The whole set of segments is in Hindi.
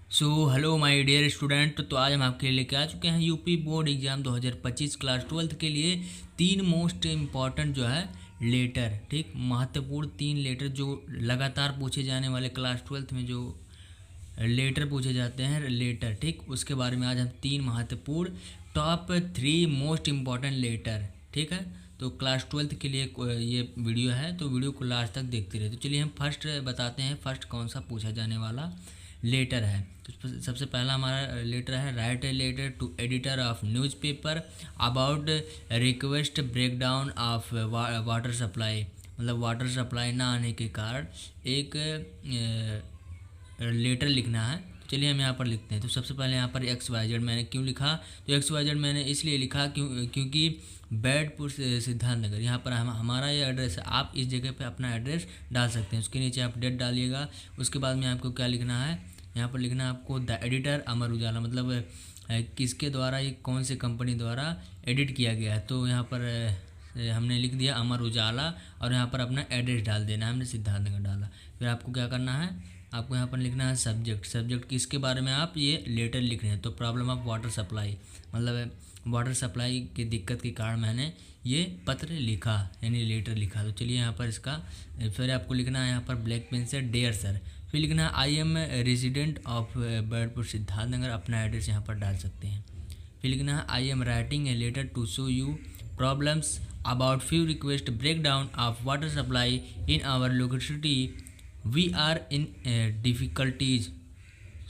So hello my dear student. तो आज हम आपके लिए लेके आ चुके हैं UP board exam 2025 class 12th के लिए तीन मोस्ट इम्पॉर्टेंट जो है लेटर, ठीक, महत्वपूर्ण तीन लेटर जो लगातार पूछे जाने वाले क्लास 12th में जो लेटर पूछे जाते हैं लेटर, ठीक, उसके बारे में आज हम तीन महत्वपूर्ण टॉप 3 मोस्ट इम्पॉर्टेंट लेटर, ठीक है। तो क्लास 12th के लिए ये वीडियो है, तो वीडियो को लास्ट तक देखते रहे। तो चलिए हम फर्स्ट बताते हैं फर्स्ट कौन सा पूछा जाने वाला लेटर है। तो सबसे पहला हमारा लेटर है, write a letter to editor of newspaper about request breakdown of water supply. मतलब वाटर सप्लाई ना आने के कारण एक लेटर लिखना है। तो चलिए हम यहाँ पर लिखते हैं। तो सबसे पहले यहाँ पर XYZ मैंने क्यों लिखा, तो XYZ मैंने इसलिए लिखा क्योंकि बैडपुर सिद्धार्थ नगर, यहाँ पर हमारा ये एड्रेस है। आप इस जगह पे अपना एड्रेस डाल सकते हैं। उसके नीचे आप डेट डालिएगा। उसके बाद में आपको क्या लिखना है, यहाँ पर लिखना है आपको द एडिटर अमर उजाला, मतलब किसके द्वारा, ये कौन सी कंपनी द्वारा एडिट किया गया है। तो यहाँ पर हमने लिख दिया अमर उजाला और यहाँ पर अपना एड्रेस डाल देना है, हमने सिद्धार्थनगर डाला। फिर आपको क्या करना है, आपको यहाँ पर लिखना है सब्जेक्ट किसके बारे में आप ये लेटर लिख रहे हैं। तो प्रॉब्लम ऑफ वाटर सप्लाई, मतलब वाटर सप्लाई की दिक्कत के कारण मैंने ये पत्र लिखा, यानी लेटर लिखा। तो चलिए यहाँ पर इसका फिर आपको लिखना है यहाँ पर ब्लैक पेन से डेयर सर। फिर लिखना है I am resident of Badpur Siddharth Nagar, अपना एड्रेस यहाँ पर डाल सकते हैं। फिर लिखना है I am writing a letter to show you problems about few request break down of water supply in our locality, we are in difficulties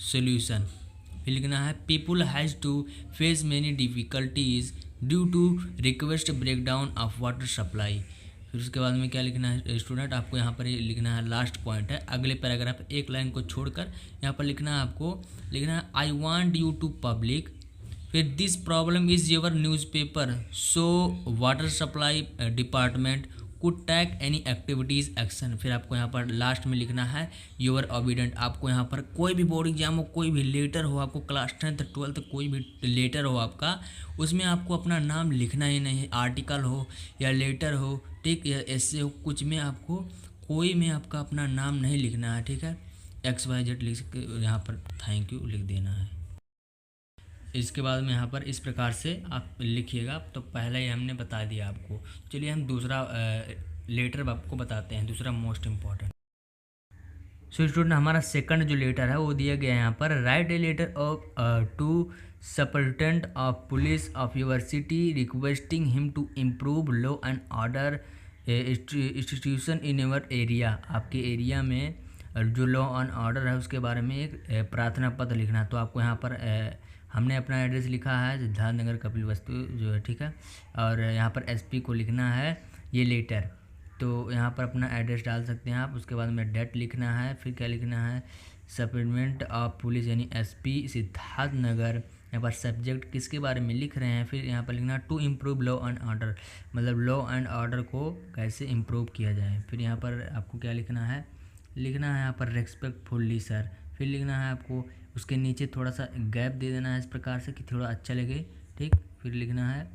solution. फिर लिखना है people has to face many difficulties due to request break down of water supply. फिर उसके बाद में क्या लिखना है स्टूडेंट, आपको यहाँ पर ये लिखना है, लास्ट पॉइंट है, अगले पैराग्राफ एक लाइन को छोड़कर यहाँ पर लिखना है, आपको लिखना है I want you to public. फिर this problem is your newspaper so water supply department could take any activities action. फिर आपको यहाँ पर लास्ट में लिखना है योर ऑबिडेंट। आपको यहाँ पर कोई भी बोर्ड एग्जाम हो, कोई भी लेटर हो, आपको क्लास 10th 12th कोई भी लेटर हो आपका, उसमें आपको अपना नाम लिखना ही नहीं है। आर्टिकल हो या लेटर हो, ठीक, या ऐसे हो, कुछ में आपको कोई में आपका अपना नाम नहीं लिखना है, ठीक है। XYZ लिख के यहाँ पर थैंक यू लिख देना है। इसके बाद में यहाँ पर इस प्रकार से आप लिखिएगा। तो पहले ही हमने बता दिया आपको। चलिए हम दूसरा लेटर आपको बताते हैं, दूसरा मोस्ट इम्पॉर्टेंट। सो स्टूडेंट, हमारा सेकंड जो लेटर है वो दिया गया है यहाँ पर, write a letter of to superintendent of police of your city requesting him to improve law and order institution in your area. आपके एरिया में जो लॉ एंड ऑर्डर है उसके बारे में एक प्रार्थना पत्र लिखना है। तो आपको यहाँ पर हमने अपना एड्रेस लिखा है सिद्धार्थ नगर कपिल वस्तु जो है, ठीक है। और यहाँ पर SP को लिखना है ये लेटर। तो यहाँ पर अपना एड्रेस डाल सकते हैं आप। उसके बाद में डेट लिखना है। फिर क्या लिखना है, सप्लीमेंट ऑफ पुलिस यानी SP सिद्धार्थ नगर। यहाँ पर सब्जेक्ट किसके बारे में लिख रहे हैं। फिर यहाँ पर लिखना to improve law and order, मतलब लॉ एंड ऑर्डर को कैसे इम्प्रूव किया जाए। फिर यहाँ पर आपको क्या लिखना है यहाँ पर रेस्पेक्टफुल्ली सर। फिर लिखना है आपको, उसके नीचे थोड़ा सा गैप दे देना है इस प्रकार से कि थोड़ा अच्छा लगे, ठीक। फिर लिखना है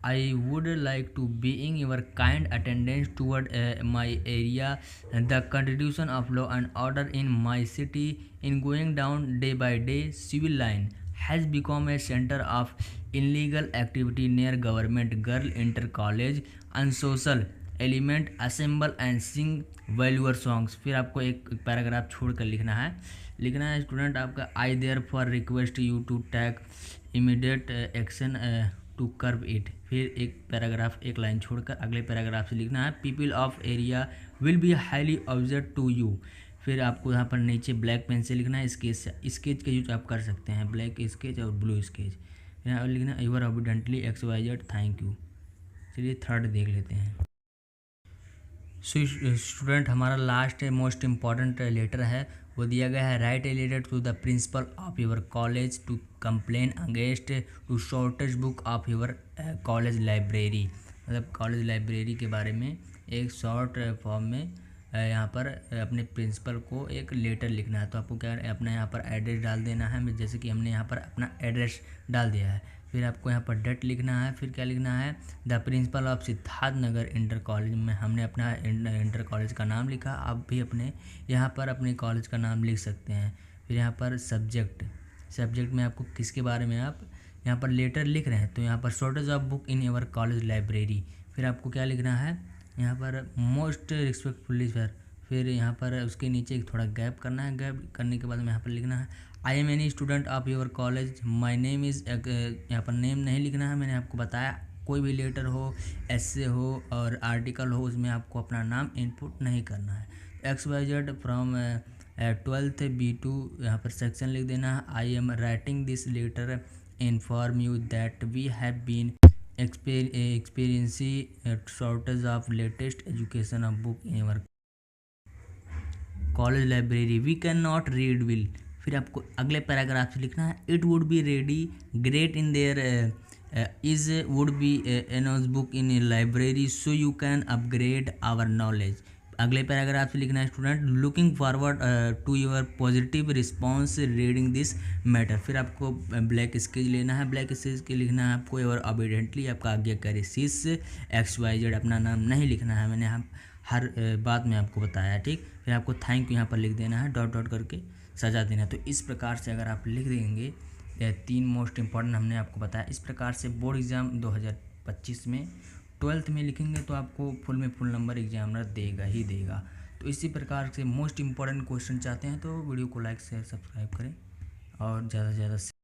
I would like to being your kind attendance toward my area, the contribution of law and order in my city in going down day by day, civil line has become a centre of illegal activity near government girl inter college unsocial element assemble and sing वैल्यूअर सॉन्ग्स। फिर आपको एक पैराग्राफ छोड़ कर लिखना है स्टूडेंट आपका, I therefore request you to take immediate action to curb it. फिर एक पैराग्राफ एक लाइन छोड़कर अगले पैराग्राफ से लिखना है, people of area will be highly object to you. फिर आपको यहाँ पर नीचे ब्लैक पेन से लिखना है, स्केच का यूज आप कर सकते हैं, ब्लैक स्केच और ब्लू स्केच। यहाँ लिखना है your obediently XYZ thank you. चलिए थर्ड देख लेते हैं। सो स्टूडेंट, हमारा लास्ट मोस्ट इम्पॉर्टेंट लेटर है, वो दिया गया है, write a letter to the principal of your college to complain against to shortage book of your college library. मतलब कॉलेज लाइब्रेरी के बारे में एक शॉर्ट फॉर्म में यहाँ पर अपने प्रिंसिपल को एक लेटर लिखना है। तो आपको क्या अपना यहाँ पर एड्रेस डाल देना है, जैसे कि हमने यहाँ पर अपना एड्रेस डाल दिया है। फिर आपको यहाँ पर डेट लिखना है। फिर क्या लिखना है, the principal of Siddharth Nagar inter college में हमने अपना इंटर कॉलेज का नाम लिखा। आप भी अपने यहाँ पर अपने कॉलेज का नाम लिख सकते हैं। फिर यहाँ पर सब्जेक्ट में आपको किसके बारे में आप यहाँ पर लेटर लिख रहे हैं तो यहाँ पर shortage of book in your college library. फिर आपको क्या लिखना है यहाँ पर मोस्ट रिस्पेक्टफुली सर। फिर यहाँ पर उसके नीचे एक थोड़ा गैप करना है, गैप करने के बाद में यहाँ पर लिखना है I M any student of your college my name is. यहाँ पर नेम नहीं लिखना है, मैंने आपको बताया कोई भी लेटर हो, एस्से हो और आर्टिकल हो, उसमें आपको अपना नाम इनपुट नहीं करना है। XYZ फ्रॉम 12th B2 यहाँ पर सेक्शन लिख देना है। I am writing this letter inform you that we have been experiencing shortage of latest education of book in our college library we cannot read will। फिर आपको अगले पैराग्राफ से लिखना है it would be ready great in there is would be enough book in library so you can upgrade our knowledge. अगले पैराग्राफ से लिखना है student looking forward to your positive response reading this matter. फिर आपको ब्लैक स्केच लेना है, ब्लैक स्केच के लिखना है आपको और ऑबिडेंटली आपका आज्ञाकारी शिष्य XYZ। अपना नाम नहीं लिखना है, मैंने हर बात में आपको बताया, ठीक। फिर आपको थैंक यू यहाँ पर लिख देना है, डॉट डॉट करके सजा देना है। तो इस प्रकार से अगर आप लिख देंगे 3 मोस्ट इम्पॉर्टेंट हमने आपको बताया, इस प्रकार से बोर्ड एग्ज़ाम 2025 में 12th में लिखेंगे तो आपको फुल में फुल नंबर एग्जामिनर देगा ही देगा। तो इसी प्रकार से मोस्ट इम्पॉर्टेंट क्वेश्चन चाहते हैं तो वीडियो को लाइक शेयर सब्सक्राइब करें और ज़्यादा से ज़्यादा